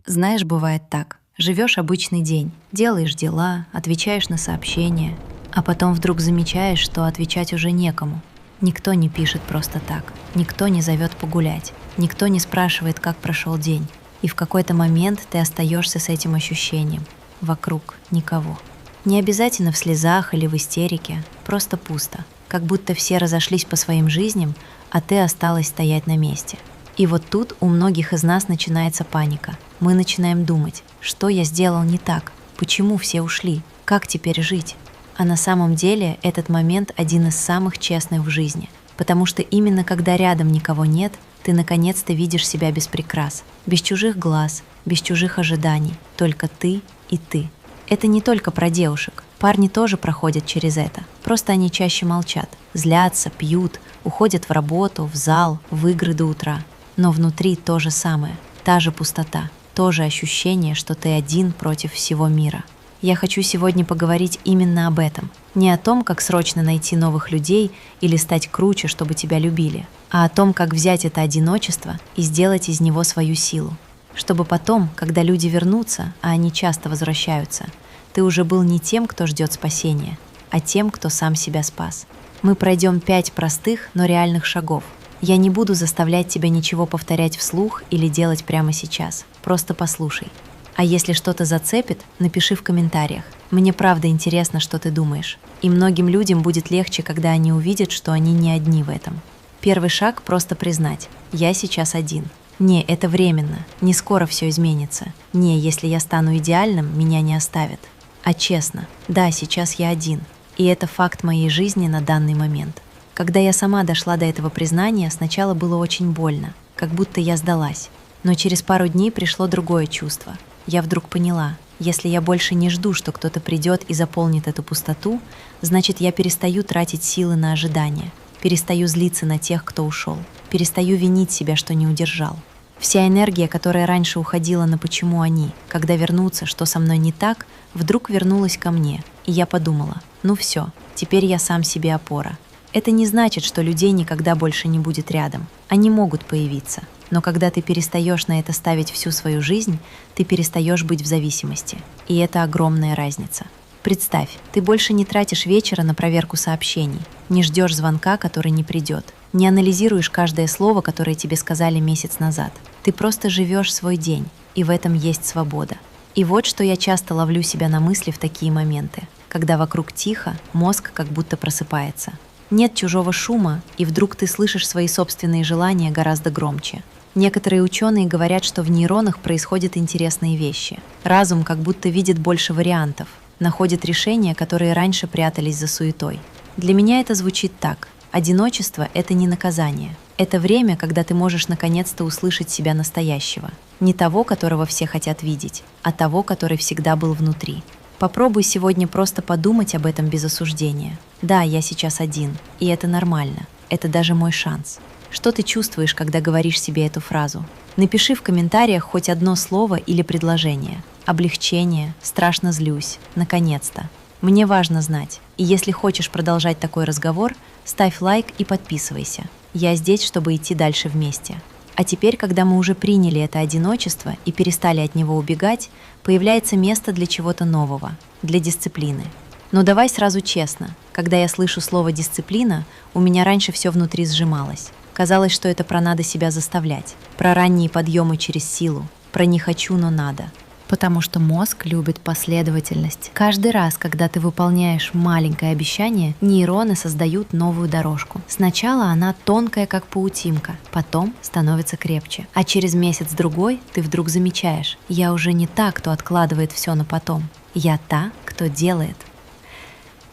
Знаешь, бывает так. Живешь обычный день, делаешь дела, отвечаешь на сообщения, а потом вдруг замечаешь, что отвечать уже некому. Никто не пишет просто так, никто не зовет погулять, никто не спрашивает, как прошел день. И в какой-то момент ты остаешься с этим ощущением. Вокруг никого. Не обязательно в слезах или в истерике, просто пусто. Как будто все разошлись по своим жизням, а ты осталась стоять на месте. И вот тут у многих из нас начинается паника. Мы начинаем думать, что я сделал не так, почему все ушли, как теперь жить. А на самом деле этот момент один из самых честных в жизни. Потому что именно когда рядом никого нет, ты наконец-то видишь себя без прикрас, без чужих глаз, без чужих ожиданий, только ты и ты. Это не только про девушек. Парни тоже проходят через это. Просто они чаще молчат, злятся, пьют, уходят в работу, в зал, в игры до утра. Но внутри то же самое, та же пустота, то же ощущение, что ты один против всего мира. Я хочу сегодня поговорить именно об этом. Не о том, как срочно найти новых людей или стать круче, чтобы тебя любили, а о том, как взять это одиночество и сделать из него свою силу. Чтобы потом, когда люди вернутся, а они часто возвращаются, ты уже был не тем, кто ждет спасения, а тем, кто сам себя спас. Мы пройдем 5 простых, но реальных шагов. Я не буду заставлять тебя ничего повторять вслух или делать прямо сейчас. Просто послушай. А если что-то зацепит, напиши в комментариях. Мне правда интересно, что ты думаешь. И многим людям будет легче, когда они увидят, что они не одни в этом. Первый шаг — просто признать: я сейчас один. Не, это временно, не скоро все изменится. Не, если я стану идеальным, меня не оставят. А честно, да, сейчас я один. И это факт моей жизни на данный момент. Когда я сама дошла до этого признания, сначала было очень больно, как будто я сдалась. Но через пару дней пришло другое чувство. Я вдруг поняла, если я больше не жду, что кто-то придет и заполнит эту пустоту, значит, я перестаю тратить силы на ожидания, перестаю злиться на тех, кто ушел, перестаю винить себя, что не удержал. Вся энергия, которая раньше уходила на «почему они», когда вернутся, что со мной не так, вдруг вернулась ко мне, и я подумала: ну все, теперь я сам себе опора. Это не значит, что людей никогда больше не будет рядом. Они могут появиться. Но когда ты перестаешь на это ставить всю свою жизнь, ты перестаешь быть в зависимости. И это огромная разница. Представь, ты больше не тратишь вечера на проверку сообщений, не ждешь звонка, который не придет, не анализируешь каждое слово, которое тебе сказали месяц назад. Ты просто живешь свой день, и в этом есть свобода. И вот что я часто ловлю себя на мысли в такие моменты, когда вокруг тихо, мозг как будто просыпается. Нет чужого шума, и вдруг ты слышишь свои собственные желания гораздо громче. Некоторые ученые говорят, что в нейронах происходят интересные вещи. Разум как будто видит больше вариантов, находит решения, которые раньше прятались за суетой. Для меня это звучит так: одиночество — это не наказание. Это время, когда ты можешь наконец-то услышать себя настоящего. Не того, которого все хотят видеть, а того, который всегда был внутри. Попробуй сегодня просто подумать об этом без осуждения. Да, я сейчас один, и это нормально. Это даже мой шанс. Что ты чувствуешь, когда говоришь себе эту фразу? Напиши в комментариях хоть одно слово или предложение. Облегчение, страшно злюсь, наконец-то. Мне важно знать. И если хочешь продолжать такой разговор, ставь лайк и подписывайся. Я здесь, чтобы идти дальше вместе. А теперь, когда мы уже приняли это одиночество и перестали от него убегать, появляется место для чего-то нового, для дисциплины. Но давай сразу честно, когда я слышу слово «дисциплина», у меня раньше все внутри сжималось. Казалось, что это про надо себя заставлять, про ранние подъемы через силу, про «не хочу, но надо». Потому что мозг любит последовательность. Каждый раз, когда ты выполняешь маленькое обещание, нейроны создают новую дорожку. Сначала она тонкая, как паутинка, потом становится крепче. А через месяц-другой ты вдруг замечаешь: я уже не та, кто откладывает все на потом. Я та, кто делает.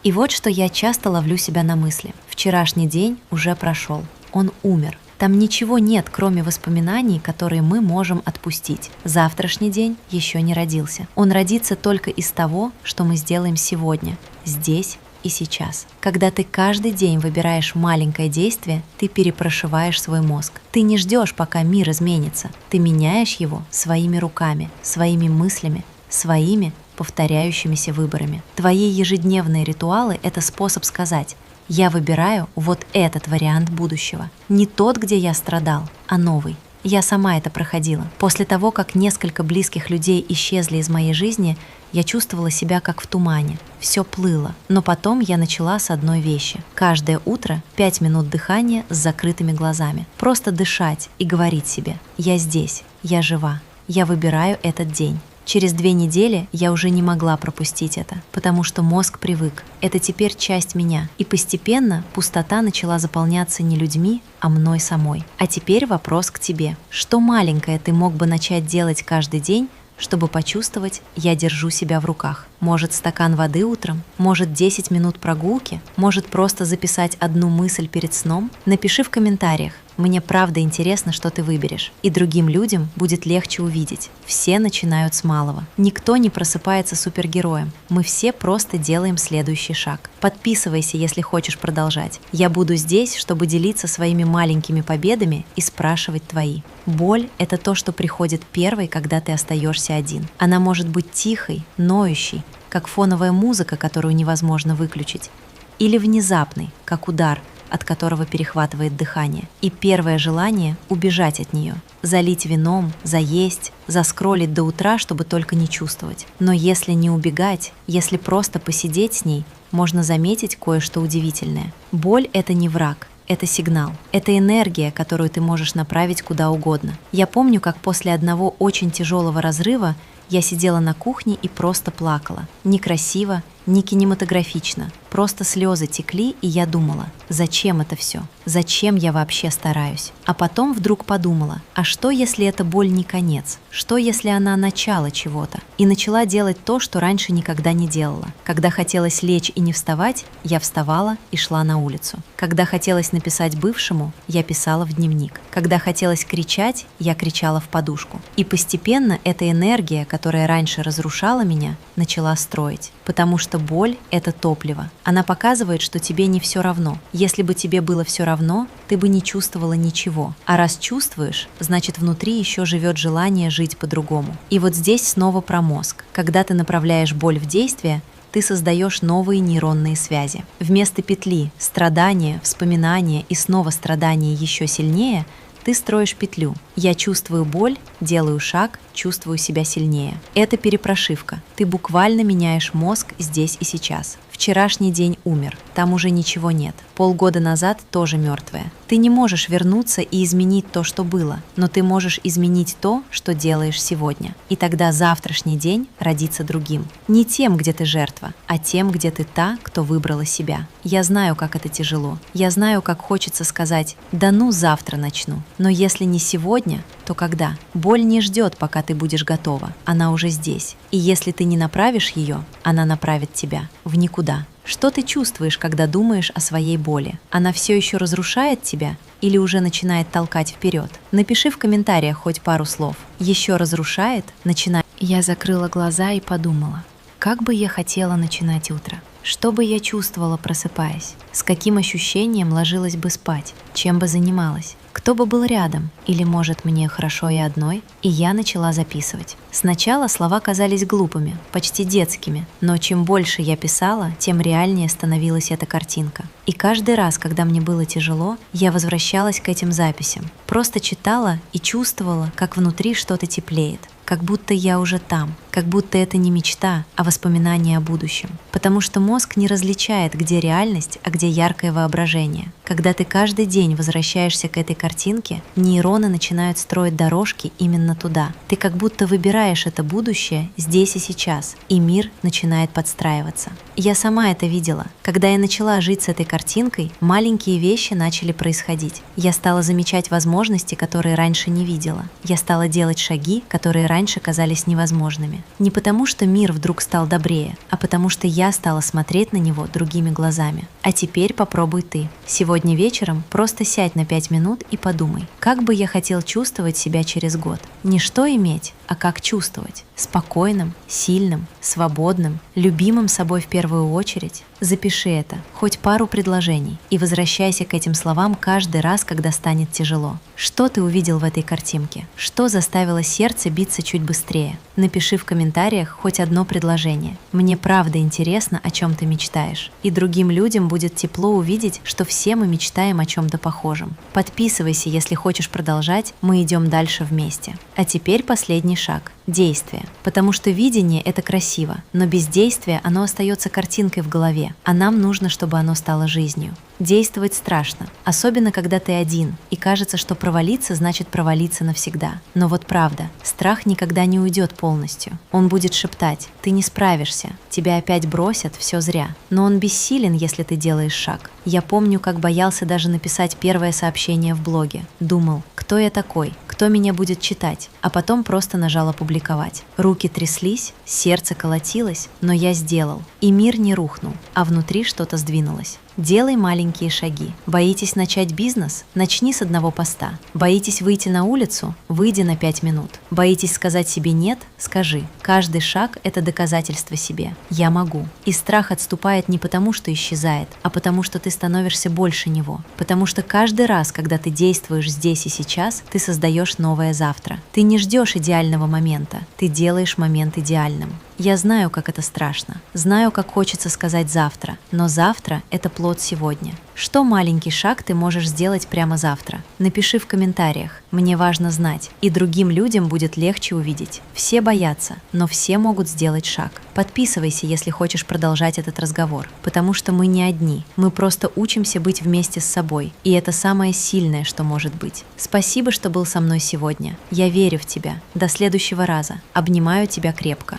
И вот что я часто ловлю себя на мысли. Вчерашний день уже прошел. Он умер. Там ничего нет, кроме воспоминаний, которые мы можем отпустить. Завтрашний день еще не родился. Он родится только из того, что мы сделаем сегодня, здесь и сейчас. Когда ты каждый день выбираешь маленькое действие, ты перепрошиваешь свой мозг. Ты не ждешь, пока мир изменится. Ты меняешь его своими руками, своими мыслями, своими повторяющимися выборами. Твои ежедневные ритуалы — это способ сказать: я выбираю вот этот вариант будущего. Не тот, где я страдал, а новый. Я сама это проходила. После того, как несколько близких людей исчезли из моей жизни, я чувствовала себя как в тумане. Все плыло. Но потом я начала с одной вещи. Каждое утро 5 минут дыхания с закрытыми глазами. Просто дышать и говорить себе: «Я здесь, я жива, я выбираю этот день». Через 2 недели я уже не могла пропустить это, потому что мозг привык. Это теперь часть меня. И постепенно пустота начала заполняться не людьми, а мной самой. А теперь вопрос к тебе. Что маленькое ты мог бы начать делать каждый день, чтобы почувствовать: я держу себя в руках? Может, стакан воды утром? Может, 10 минут прогулки? Может, просто записать одну мысль перед сном? Напиши в комментариях. Мне правда интересно, что ты выберешь. И другим людям будет легче увидеть. Все начинают с малого. Никто не просыпается супергероем. Мы все просто делаем следующий шаг. Подписывайся, если хочешь продолжать. Я буду здесь, чтобы делиться своими маленькими победами и спрашивать твои. Боль – это то, что приходит первой, когда ты остаешься один. Она может быть тихой, ноющей, как фоновая музыка, которую невозможно выключить, или внезапной, как удар, от которого перехватывает дыхание. И первое желание — убежать от нее. Залить вином, заесть, заскроллить до утра, чтобы только не чувствовать. Но если не убегать, если просто посидеть с ней, можно заметить кое-что удивительное. Боль — это не враг. Это сигнал. Это энергия, которую ты можешь направить куда угодно. Я помню, как после одного очень тяжелого разрыва я сидела на кухне и просто плакала. Некрасиво, не кинематографично. Просто слезы текли, и я думала: зачем это все? Зачем я вообще стараюсь? А потом вдруг подумала: а что, если эта боль не конец? Что, если она начало чего-то? И начала делать то, что раньше никогда не делала. Когда хотелось лечь и не вставать, я вставала и шла на улицу. Когда хотелось написать бывшему, я писала в дневник. Когда хотелось кричать, я кричала в подушку. И постепенно эта энергия, которая раньше разрушала меня, начала строить. Потому что боль — это топливо. Она показывает, что тебе не все равно. Если бы тебе было все равно, ты бы не чувствовала ничего. А раз чувствуешь, значит, внутри еще живет желание жить по-другому. И вот здесь снова про мозг. Когда ты направляешь боль в действие, ты создаешь новые нейронные связи. Вместо петли страдания, вспоминания и снова страдания еще сильнее — ты строишь петлю. Я чувствую боль, делаю шаг, чувствую себя сильнее. Это перепрошивка. Ты буквально меняешь мозг здесь и сейчас. Вчерашний день умер, там уже ничего нет. Полгода назад тоже мертвое. Ты не можешь вернуться и изменить то, что было, но ты можешь изменить то, что делаешь сегодня. И тогда завтрашний день родится другим. Не тем, где ты жертва, а тем, где ты та, кто выбрала себя. Я знаю, как это тяжело. Я знаю, как хочется сказать: да ну, завтра начну. Но если не сегодня, то когда? Боль не ждет, пока ты будешь готова. Она уже здесь. И если ты не направишь ее, она направит тебя в никуда. Что ты чувствуешь, когда думаешь о своей боли? Она все еще разрушает тебя или уже начинает толкать вперед? Напиши в комментариях хоть пару слов. Еще разрушает, начинает. Я закрыла глаза и подумала: как бы я хотела начинать утро? Что бы я чувствовала, просыпаясь? С каким ощущением ложилась бы спать? Чем бы занималась? Кто бы был рядом? Или, может, мне хорошо и одной? И я начала записывать. Сначала слова казались глупыми, почти детскими, но чем больше я писала, тем реальнее становилась эта картинка. И каждый раз, когда мне было тяжело, я возвращалась к этим записям. Просто читала и чувствовала, как внутри что-то теплеет. Как будто я уже там, как будто это не мечта, а воспоминание о будущем. Потому что мозг не различает, где реальность, а где яркое воображение. Когда ты каждый день возвращаешься к этой картинке, нейроны начинают строить дорожки именно туда. Ты как будто выбираешь это будущее здесь и сейчас, и мир начинает подстраиваться. Я сама это видела. Когда я начала жить с этой картинкой, маленькие вещи начали происходить. Я стала замечать возможности, которые раньше не видела. Я стала делать шаги, которые раньше казались невозможными. Не потому, что мир вдруг стал добрее, а потому что я стала смотреть на него другими глазами. А теперь попробуй ты. Сегодня вечером просто сядь на 5 минут и подумай, как бы я хотел чувствовать себя через год. Не что иметь, а как чувствовать. Спокойным, сильным, свободным, любимым собой в первую очередь. Запиши это, хоть пару предложений, и возвращайся к этим словам каждый раз, когда станет тяжело. Что ты увидел в этой картинке? Что заставило сердце биться чуть быстрее? Напиши в комментариях хоть одно предложение. Мне правда интересно, о чем ты мечтаешь. И другим людям будет тепло увидеть, что все мы мечтаем о чем-то похожем. Подписывайся, если хочешь продолжать, мы идем дальше вместе. А теперь последний шаг – действие. Потому что видение – это красиво, но без действия оно остается картинкой в голове, а нам нужно, чтобы оно стало жизнью. Действовать страшно, особенно когда ты один, и кажется, что провалиться значит провалиться навсегда. Но вот правда, страх никогда не уйдет полностью. Он будет шептать: ты не справишься, тебя опять бросят, все зря. Но он бессилен, если ты делаешь шаг. Я помню, как боялся даже написать первое сообщение в блоге. Думал, кто я такой, кто меня будет читать, а потом просто нажал опубликовать. Руки тряслись, сердце колотилось, но я сделал. И мир не рухнул, а внутри что-то сдвинулось. Делай маленькие шаги. Боитесь начать бизнес? Начни с одного поста. Боитесь выйти на улицу? Выйди на 5 минут. Боитесь сказать себе «нет»? Скажи. Каждый шаг – это доказательство себе. Я могу. И страх отступает не потому, что исчезает, а потому, что ты становишься больше него. Потому что каждый раз, когда ты действуешь здесь и сейчас, ты создаешь новое завтра. Ты не ждешь идеального момента, ты делаешь момент идеальным. Я знаю, как это страшно, знаю, как хочется сказать завтра, но завтра – это плод сегодня. Что маленький шаг ты можешь сделать прямо завтра? Напиши в комментариях, мне важно знать, и другим людям будет легче увидеть. Все боятся, но все могут сделать шаг. Подписывайся, если хочешь продолжать этот разговор, потому что мы не одни, мы просто учимся быть вместе с собой, и это самое сильное, что может быть. Спасибо, что был со мной сегодня. Я верю в тебя. До следующего раза. Обнимаю тебя крепко.